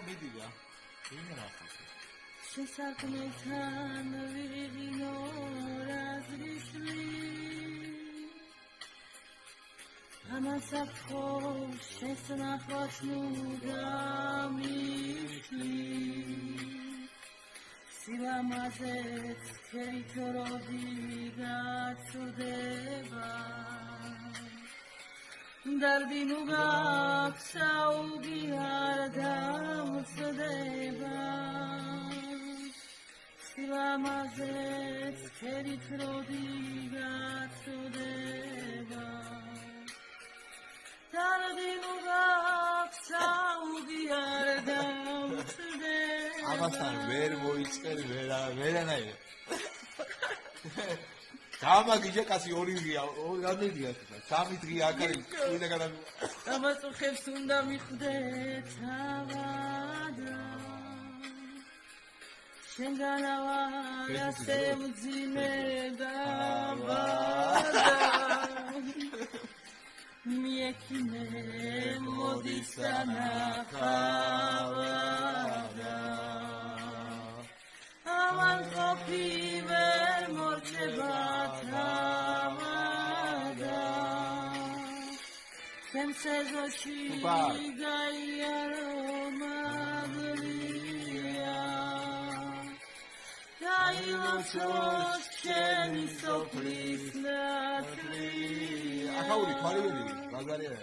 მიდია. შესაქმნელთან ვიღინო რაზრისლი ამასაფხო შესნახვას მუდამიშლი სილამაზეც თერით როდი გაცდება დარდი ნუ გაქცაუდი არ დამწდება სილამაზეც თერით როდი გაცდება დარდი ნუ გაქცაუდი არ დამწდება ამასთან ვერ მოიწყერი ვერანაირად გამაგიჟე კაცი ორი დღეა რამდენია სამი დღე აქ არის უნდა გადავი ამაწუხებს უნდა მიხვდე თავადა შენგანავა ასე მძიმე დაბადა მიექიმე მოდის თანახავადა ამან ყოფი ვერ მორჩება თავადა შემსეზოში გაიარო მადლია გაილოცოს ჩემი სოფლის ნათლია ახაური თვალიველი ბაზარია